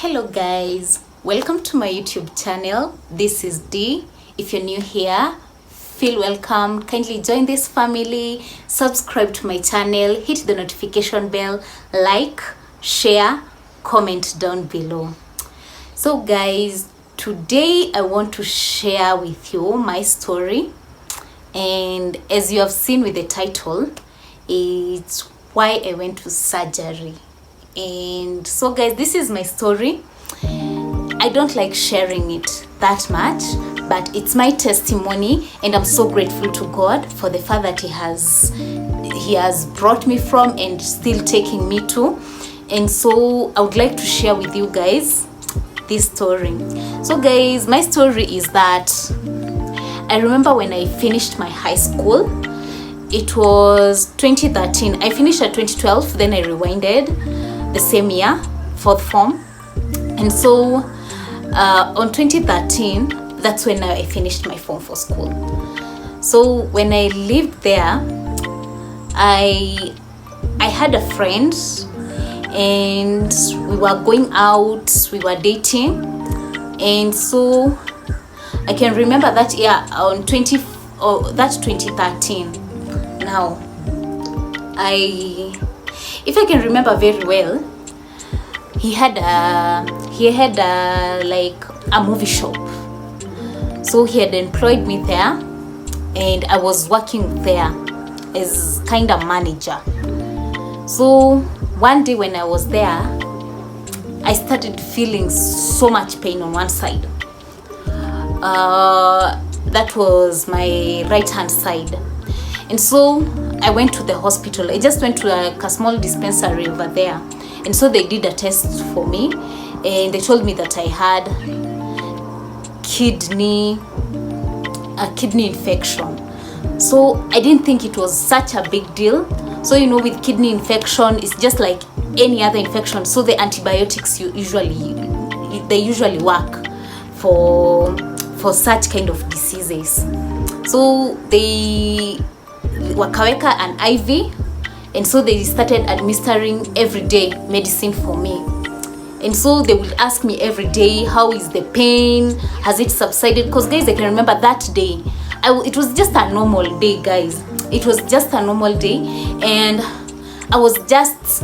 Hello guys, welcome to my YouTube channel. This is Dee. If you're new here, feel welcome. Kindly join this family, subscribe to my channel, hit the notification bell, like, share, comment down below. So guys, today I want to share with you my story, and as you have seen with the title, it's why I went to surgery. And so guys, this is my story. I don't like sharing it that much, but it's my testimony, and I'm so grateful to God for the far that he has brought me from and still taking me to. And so I would like to share with you guys this story. So guys, my story is that I remember when I finished my high school. It was 2013. I finished at 2012, then I rewinded the same year, fourth form. And so on 2013, that's when I finished my form for school. So when I lived there, I had a friend, and we were going out, we were dating. And so I can remember that year on 2013. Now if I can remember very well, he had like a movie shop. So he had employed me there, and I was working there as kind of manager. So one day when I was there, I started feeling so much pain on one side. That was my right hand side. And so I went to the hospital. I just went to a small dispensary over there. And so they did a test for me, and they told me that I had kidney infection. So I didn't think it was such a big deal. So with kidney infection, it's just like any other infection. So the antibiotics usually work for such kind of diseases. So they wakaweka an IV, and so they started administering everyday medicine for me. And so they would ask me every day, how is the pain, has it subsided? Because guys, I can remember that day, it was just a normal day, guys. It was just a normal day, and I was just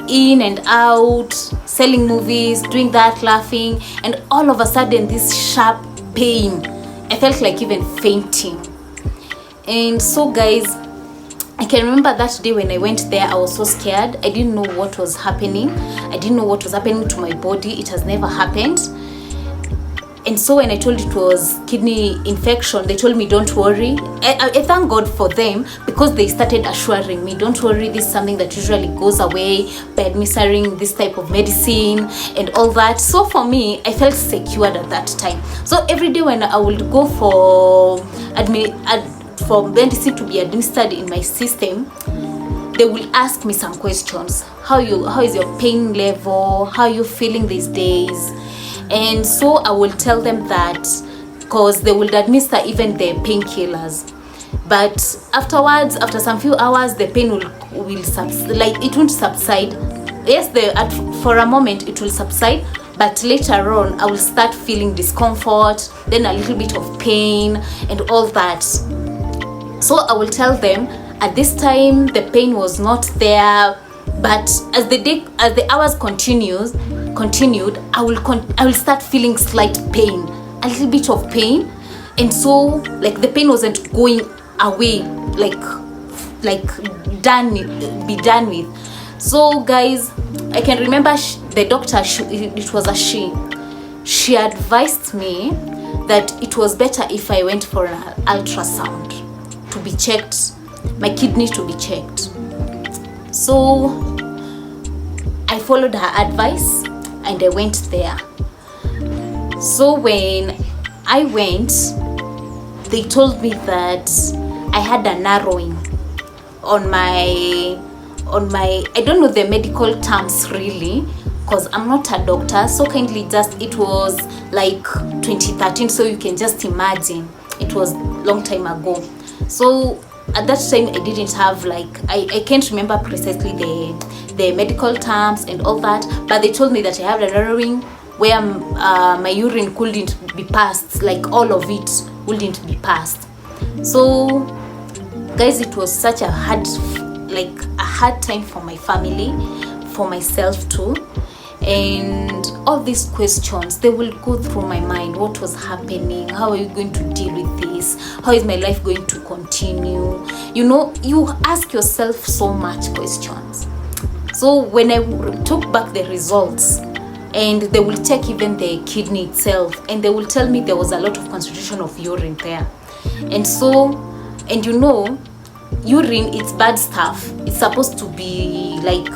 in and out, selling movies, doing that, laughing, and all of a sudden this sharp pain, I felt like even fainting. And so guys, I can remember that day when I went there, I was so scared. I didn't know what was happening. I didn't know what was happening to my body. It has never happened. And so when I told it was kidney infection, they told me, don't worry. I thank God for them, because they started assuring me, don't worry, this is something that usually goes away by administering this type of medicine and all that. So for me, I felt secured at that time. So every day when I would go for medicine to be administered in my system, they will ask me some questions. How is your pain level? How are you feeling these days? And so I will tell them that, because they will administer even the painkillers. But afterwards, after some few hours, the pain will subside. Like, it won't subside. Yes, for a moment it will subside, but later on I will start feeling discomfort, then a little bit of pain and all that. So I will tell them, at this time the pain was not there, but as the hours continued, I will start feeling slight pain, a little bit of pain. And so like the pain wasn't going away, like be done with. So guys, I can remember the doctor, it was a she advised me that it was better if I went for an ultrasound to be checked, my kidney to be checked. So I followed her advice and I went there. So when I went, they told me that I had a narrowing on my I don't know the medical terms really, because I'm not a doctor. So kindly it was like 2013, so you can just imagine, it was long time ago. So at that time I didn't have I can't remember precisely the the medical terms and all that, but they told me that I have a narrowing where my urine couldn't be passed, like all of it wouldn't be passed. So guys, it was such a hard time for my family, for myself too. And all these questions, they will go through my mind. What was happening? How are you going to deal with this? How is my life going to continue? You know, you ask yourself so much questions. So when I took back the results, and they will check even the kidney itself, and they will tell me there was a lot of concentration of urine there. And so, and you know, urine, it's bad stuff. It's supposed to be like,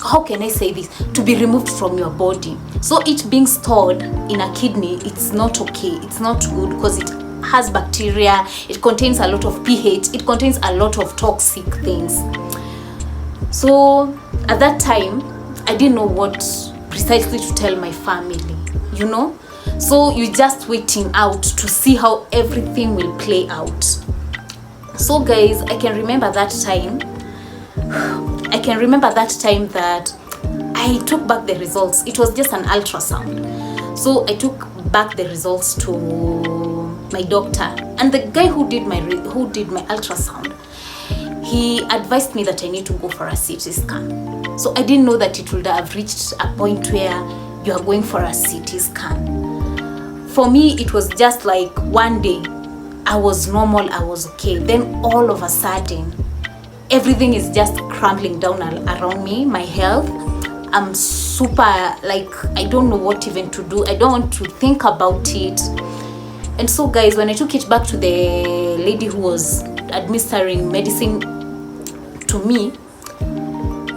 how can I say this? To be removed from your body. So it being stored in a kidney, it's not okay. It's not good because it has bacteria. It contains a lot of pH. It contains a lot of toxic things. So at that time, I didn't know what precisely to tell my family, you know. So you're just waiting out to see how everything will play out. So guys, I can remember that time that I took back the results. It was just an ultrasound. So I took back the results to my doctor, and the guy who did my ultrasound, he advised me that I need to go for a CT scan. So I didn't know that it would have reached a point where you are going for a CT scan. For me, it was just like one day I was normal, I was okay. Then all of a sudden, everything is just crumbling down around me, my health. I'm super, like, I don't know what even to do. I don't want to think about it. And so guys, when I took it back to the lady who was administering medicine to me,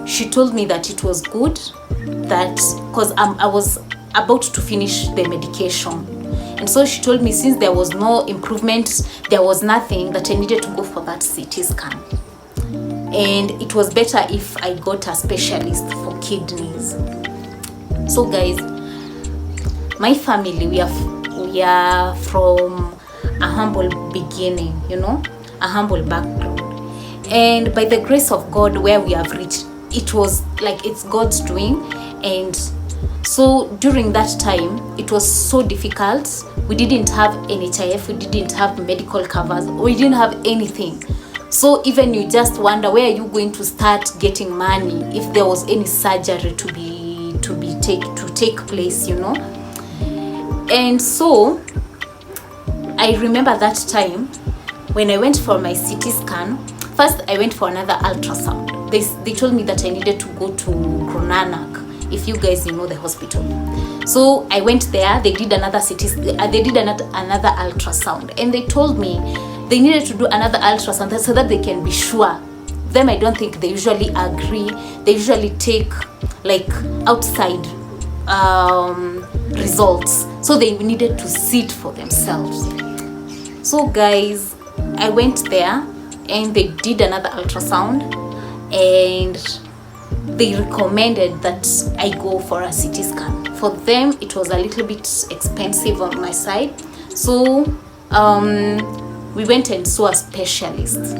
she told me that it was good, that because I was about to finish the medication. And so she told me since there was no improvement, there was nothing, that I needed to go for that CT scan. And it was better if I got a specialist for kidneys. So guys, my family, we are from a humble beginning, you know, a humble background. And by the grace of God, where we have reached, it was like it's God's doing. And so during that time, it was so difficult. We didn't have NHIF, we didn't have medical covers, we didn't have anything. So even you just wonder, where are you going to start getting money if there was any surgery to take place, you know? And so I remember that time when I went for my CT scan. First I went for another ultrasound. They told me that I needed to go to Gronanak, if you guys know the hospital. So I went there. They did another another ultrasound, and they told me they needed to do another ultrasound so that they can be sure. Them, I don't think they usually agree. They usually take like outside results, so they needed to see it for themselves. So guys, I went there and they did another ultrasound, and they recommended that I go for a CT scan. For them, it was a little bit expensive on my side, so we went and saw a specialist,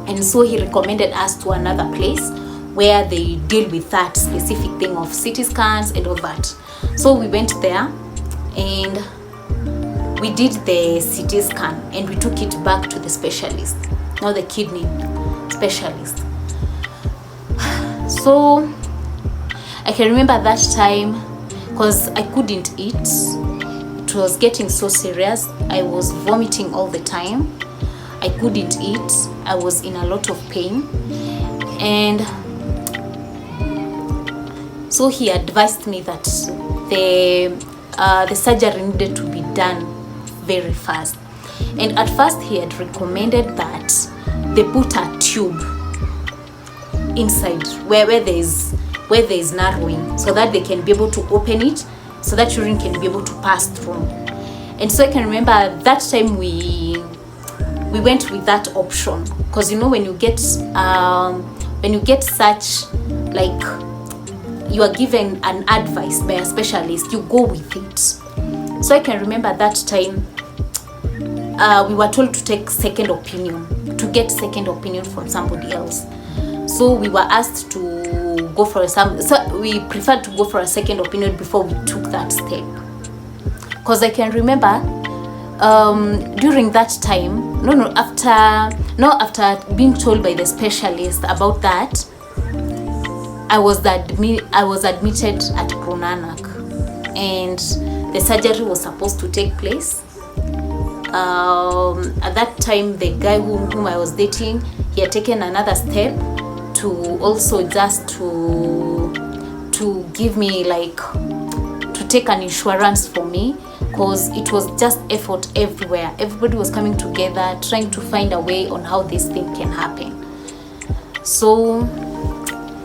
and so he recommended us to another place where they deal with that specific thing of CT scans and all that. So we went there and we did the CT scan, and we took it back to the specialist, not the kidney specialist. So I can remember that time because I couldn't eat. It was getting so serious. I was vomiting all the time. I couldn't eat. I was in a lot of pain. And so he advised me that the surgery needed to be done very fast. And at first he had recommended that they put a tube inside where there is narrowing, so that they can be able to open it, so that urine can be able to pass through. And so I can remember that time we went with that option, because you know when you get such, like, you are given an advice by a specialist, you go with it. So I can remember that time we were told to take second opinion, to get second opinion from somebody else. So we were asked to go for we preferred to go for a second opinion before we took that step. Because I can remember during that time, after being told by the specialist about that, I was admitted at Gronanak, and the surgery was supposed to take place. At that time, the guy whom I was dating, he had taken another step to also just to give me, like, to take an insurance for me, because it was just effort everywhere. Everybody was coming together trying to find a way on how this thing can happen. So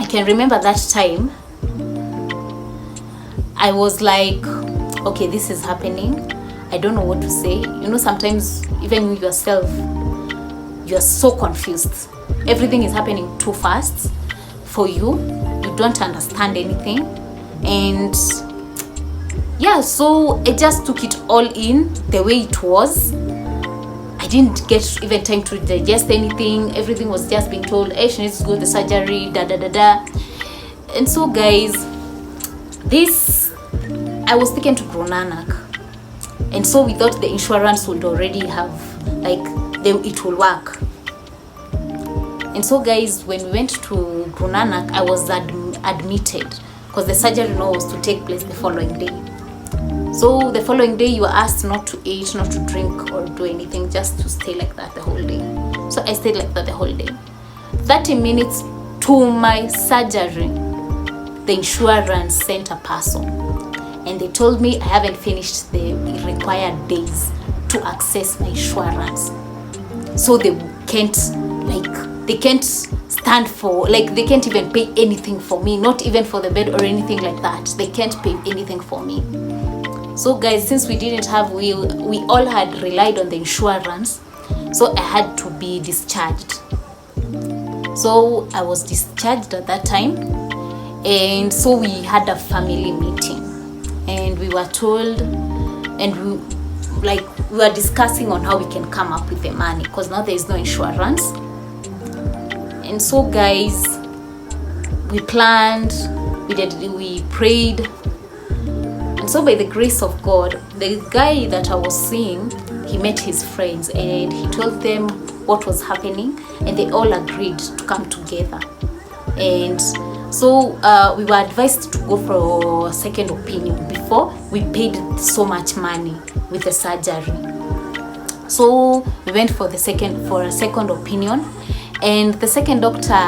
I can remember that time I was like, okay, this is happening. I don't know what to say. You know, sometimes even you yourself, you're so confused. Everything is happening too fast for you. You don't understand anything. And yeah, so I just took it all in the way it was. I didn't get even time to digest anything. Everything was just being told, hey, she needs to go to the surgery, And so guys, I was taken to Gronanak. And so we thought the insurance would already have, like, it will work. And so guys, when we went to Gronanak, I was admitted because the surgery was to take place the following day. So the following day, you were asked not to eat, not to drink or do anything, just to stay like that the whole day. So I stayed like that the whole day. 30 minutes to my surgery, the insurance sent a person, and they told me I haven't finished the required days to access my insurance. So they can't stand for, like, they can't even pay anything for me, not even for the bed or anything like that. They can't pay anything for me. So guys, since we didn't have, we all had relied on the insurance, so I had to be discharged. So I was discharged at that time, and so we had a family meeting, and we were told, and we were discussing on how we can come up with the money, because now there is no insurance. And so guys, we planned, we prayed. And so by the grace of God, the guy that I was seeing, he met his friends and he told them what was happening, and they all agreed to come together. And so we were advised to go for a second opinion before we paid so much money with the surgery. So we went for a second opinion, and the second doctor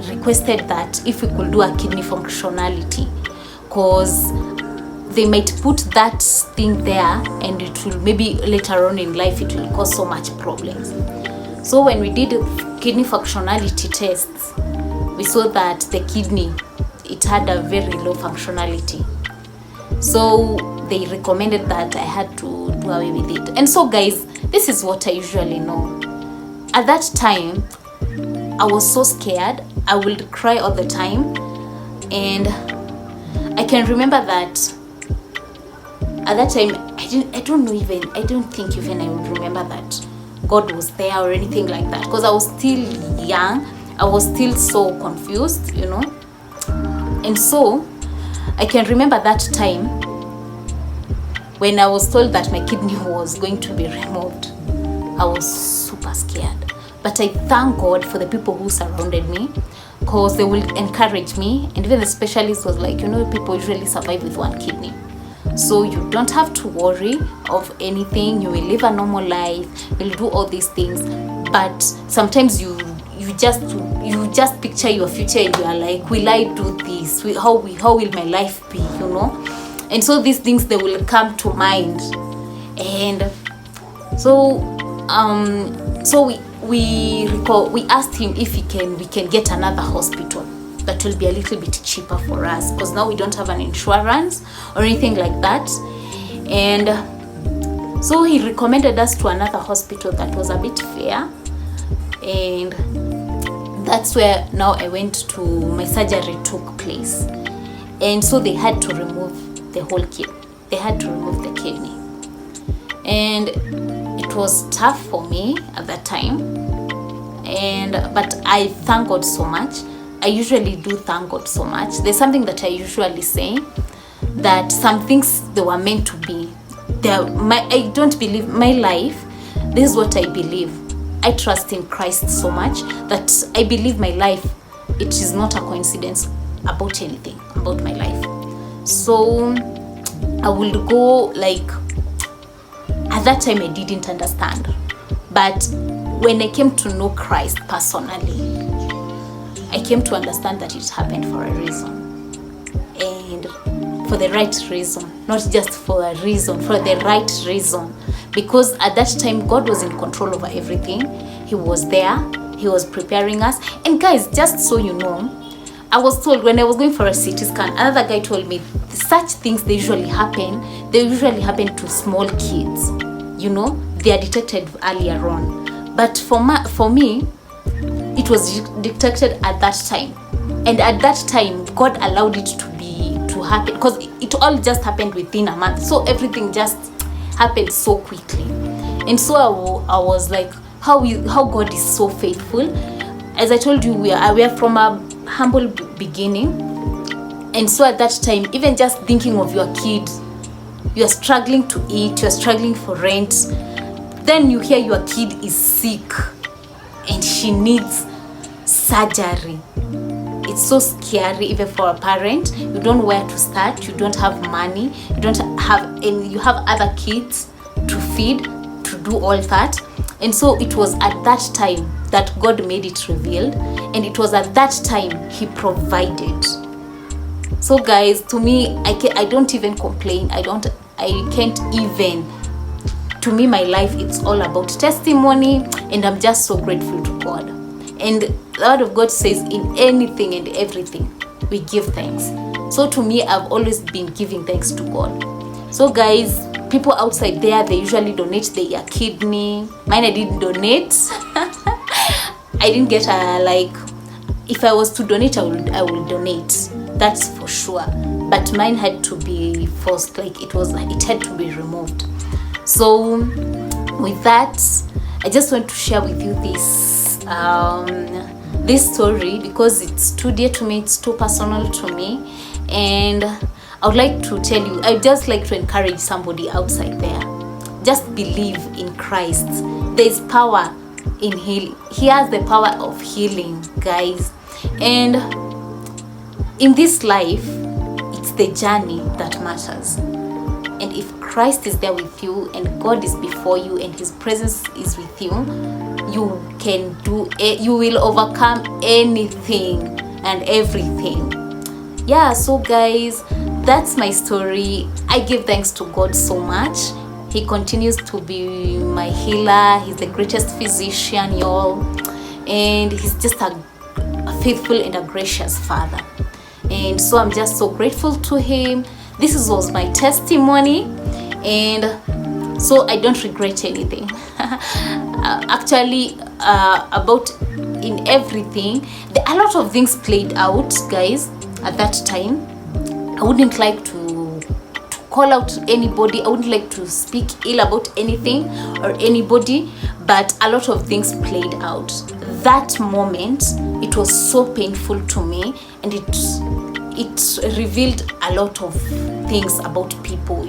requested that if we could do a kidney functionality, because they might put that thing there and it will, maybe later on in life, it will cause so much problems. So when we did kidney functionality tests, we saw that the kidney, it had a very low functionality. So they recommended that I had to do away with it. And so guys, this is what I usually know. At that time, I was so scared. I would cry all the time. And I can remember that at that time, I don't think even I would remember that God was there or anything like that, because I was still young. I was still so confused, you know. And so I can remember that time when I was told that my kidney was going to be removed. I was super scared. But I thank God for the people who surrounded me, because they will encourage me. And even the specialist was like, you know, people usually survive with one kidney, so you don't have to worry of anything. You will live a normal life. You'll do all these things. But sometimes you just picture your future and you are like, will I do this? How will my life be? You know. And so these things, they will come to mind. And so we asked him if we can get another hospital that will be a little bit cheaper for us, because now we don't have an insurance or anything like that. And so he recommended us to another hospital that was a bit fair, and that's where now I went to, my surgery took place. And so they had to remove the whole kidney. They had to remove the kidney, and it was tough for me at that time. But I thank God so much. I usually do thank God so much. There's something that I usually say, that some things, they were meant to be. I don't believe my life. This is what I believe. I trust in Christ so much that I believe my life, it is not a coincidence about anything about my life. So I will go, like, at that time I didn't understand, but when I came to know Christ personally, I came to understand that it happened for a reason, and for the right reason, not just for a reason, for the right reason. Because at that time, God was in control over everything. He was there. He was preparing us. And guys, just so you know, I was told when I was going for a CT scan, another guy told me such things, they usually happen to small kids. You know, they are detected earlier on. But for me, it was detected at that time. And at that time, God allowed it to happen, because it all just happened within a month. So everything just happened so quickly. And so I was like, how God is so faithful. As I told you, we are from a humble beginning. And so at that time, even just thinking of your kid, you are struggling to eat, you are struggling for rent, then you hear your kid is sick and she needs surgery. It's so scary even for a parent. You don't know where to start, you don't have money, you have other kids to feed, to do all that. And so it was at that time that God made it revealed, and it was at that time He provided. So guys, to me, I don't even complain. I can't even. To me, my life, it's all about testimony, and I'm just so grateful to God. And the word of God says, in anything and everything, we give thanks. So to me, I've always been giving thanks to God. So guys, people outside there, they usually donate their kidney. Mine, I didn't donate. I didn't get if I was to donate, I will donate. That's for sure. But mine had to be forced, it had to be removed. So with that, I just want to share with you this story, because it's too dear to me, it's too personal to me, and I would like to tell you, I'd just like to encourage somebody outside there. Just believe in Christ. There's power in healing. He has the power of healing, guys. And in this life, it's the journey that matters. And if Christ is there with you, and God is before you, and His presence is with you, you can do it. You will overcome anything and everything. Yeah, so guys, that's my story. I give thanks to God so much. He continues to be my healer. He's the greatest physician, y'all. And He's just a faithful and a gracious Father. And so I'm just so grateful to Him. This was my testimony, and so I don't regret anything. Actually, about in everything, a lot of things played out, guys, at that time. I wouldn't like to call out anybody. I wouldn't like to speak ill about anything or anybody, but a lot of things played out. That moment, it was so painful to me, and it revealed a lot of things about people,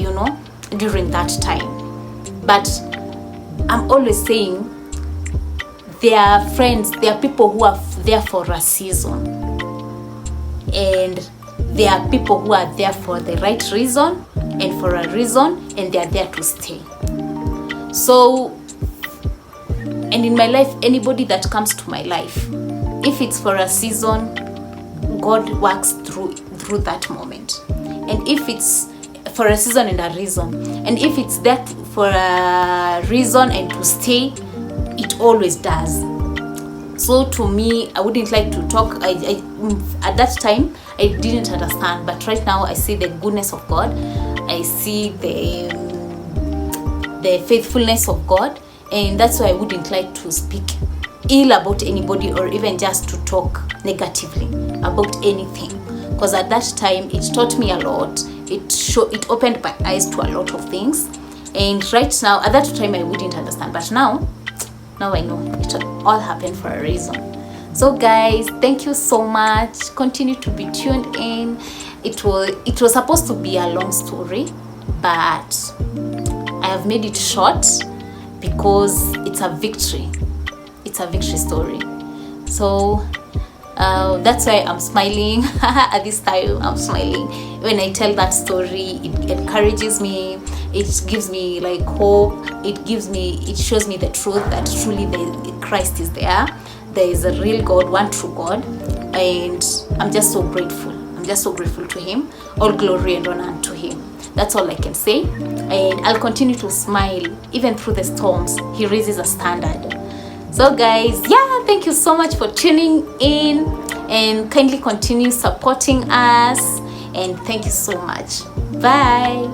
during that time. But I'm always saying, there are friends, there are people who are there for a season, and there are people who are there for the right reason and for a reason, and they are there to stay. So, and in my life, anybody that comes to my life, if it's for a season, God works through that moment. And if it's for a season and a reason, and if it's that for a reason and to stay, it always does. So to me, I wouldn't like to talk. At that time, I didn't understand, but right now I see the goodness of God. I see the faithfulness of God, and that's why I wouldn't like to speak ill about anybody, or even just to talk negatively about anything, because at that time it taught me a lot. It opened my eyes to a lot of things, and right now, at that time I wouldn't understand, but now Now I know it all happened for a reason. So guys, thank you so much. Continue to be tuned in. It was supposed to be a long story, but I have made it short because it's a victory. It's a victory story. So that's why I'm smiling. At this time I'm smiling when I tell that story. It encourages me, it gives me like hope, it shows me the truth that truly Christ is there is a real God, one true God, and I'm just so grateful. I'm just so grateful to him. All glory and honor to him. That's all I can say, and I'll continue to smile even through the storms. He raises a standard. So guys, yeah, thank you so much for tuning in, and kindly continue supporting us, and thank you so much. Bye.